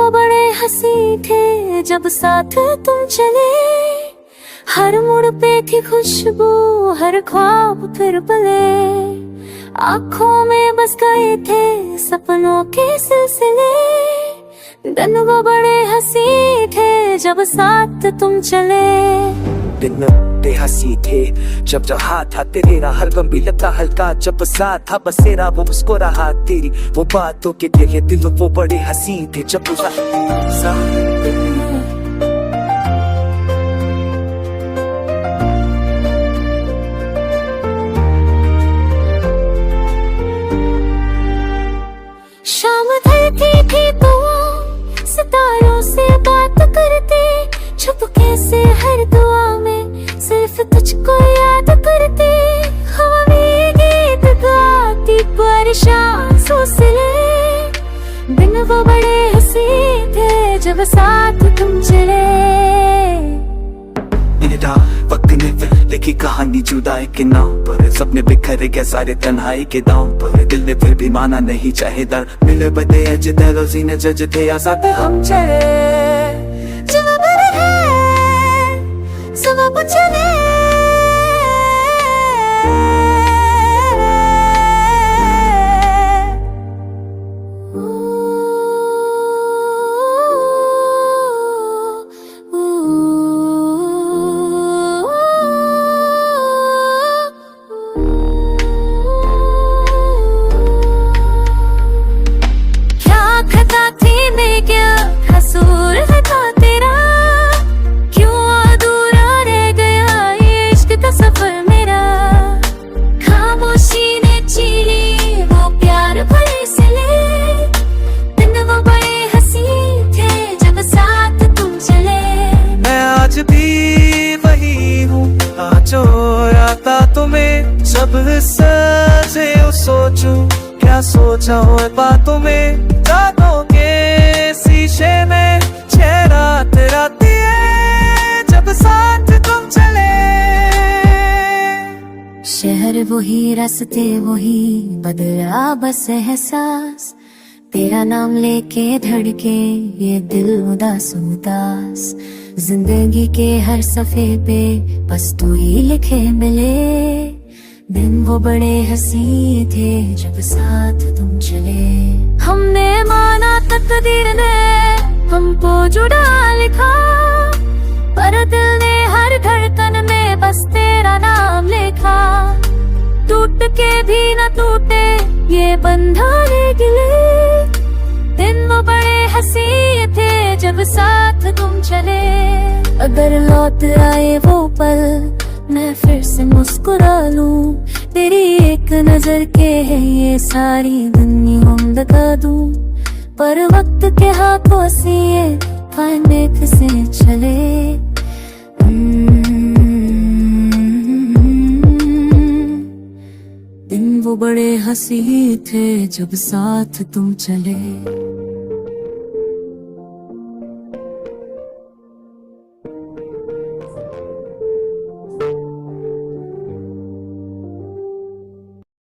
वो बड़े हंसी थे जब साथ तुम चले। हर मोड़ पे थी खुशबू, हर ख्वाब फिर पले। आँखों में बस गए थे सपनों के सिलसिले। दिन वो बड़े हंसी थे जब साथ तुम चले। दिन बड़े हंसी थे जब जहाँ था तेरा, हर गम भी लगता हल्का जब साथ था बसेरा। वो मुस्कुराहट तेरी वो बातों के लिए दिल वो बड़े हंसी थे जब शाम ढलती थी तो सितारों से बात करते। छुपके से हर दुआ में सिर्फ तुझको याद करते। हवा में गीत गाती परेशान सोचले। दिन वो बड़े हंसी थे जब साथ तुम चले। वक्त ने लिखी कहानी जुदाई के नाम पर, सपने बिखरे गए सारे तन्हाई के दाम पर। दिल ने फिर भी माना नहीं चाहे दर, मिले बदे अजदर रोजी ने जज थे आजाद हम चले। जवाब है सब चले। जो आता तुम्हें जब सजे सोचूं क्या सोचा हो बातों में। रातों के शीशे में चेहरा तेरा दिए जब साथ तुम चले। शहर वही रास्ते वही बदला बस एहसास। तेरा नाम लेके धड़के ये दिल उदास उदास। जिंदगी के हर सफ़े पे बस तू ही लिखे मिले। दिन वो बड़े हंसी थे जब साथ तुम चले। हमने माना तकदीर ने हमको जुड़ा लिखा, पर दिल ने हर धड़कन में बस तेरा नाम लिखा। टूट के भी न टूटे ये बंधन गिले। दिन वो बड़े हंसी थे जब साथ तुम चले। अगर लौट आए वो पल मैं फिर से मुस्कुरा लूं। तेरी एक नजर के है ये सारी दुनिया लगा दूं। पर वक्त के हाथों से ये फायदे से चले। दिन वो बड़े हंसी थे जब साथ तुम चले।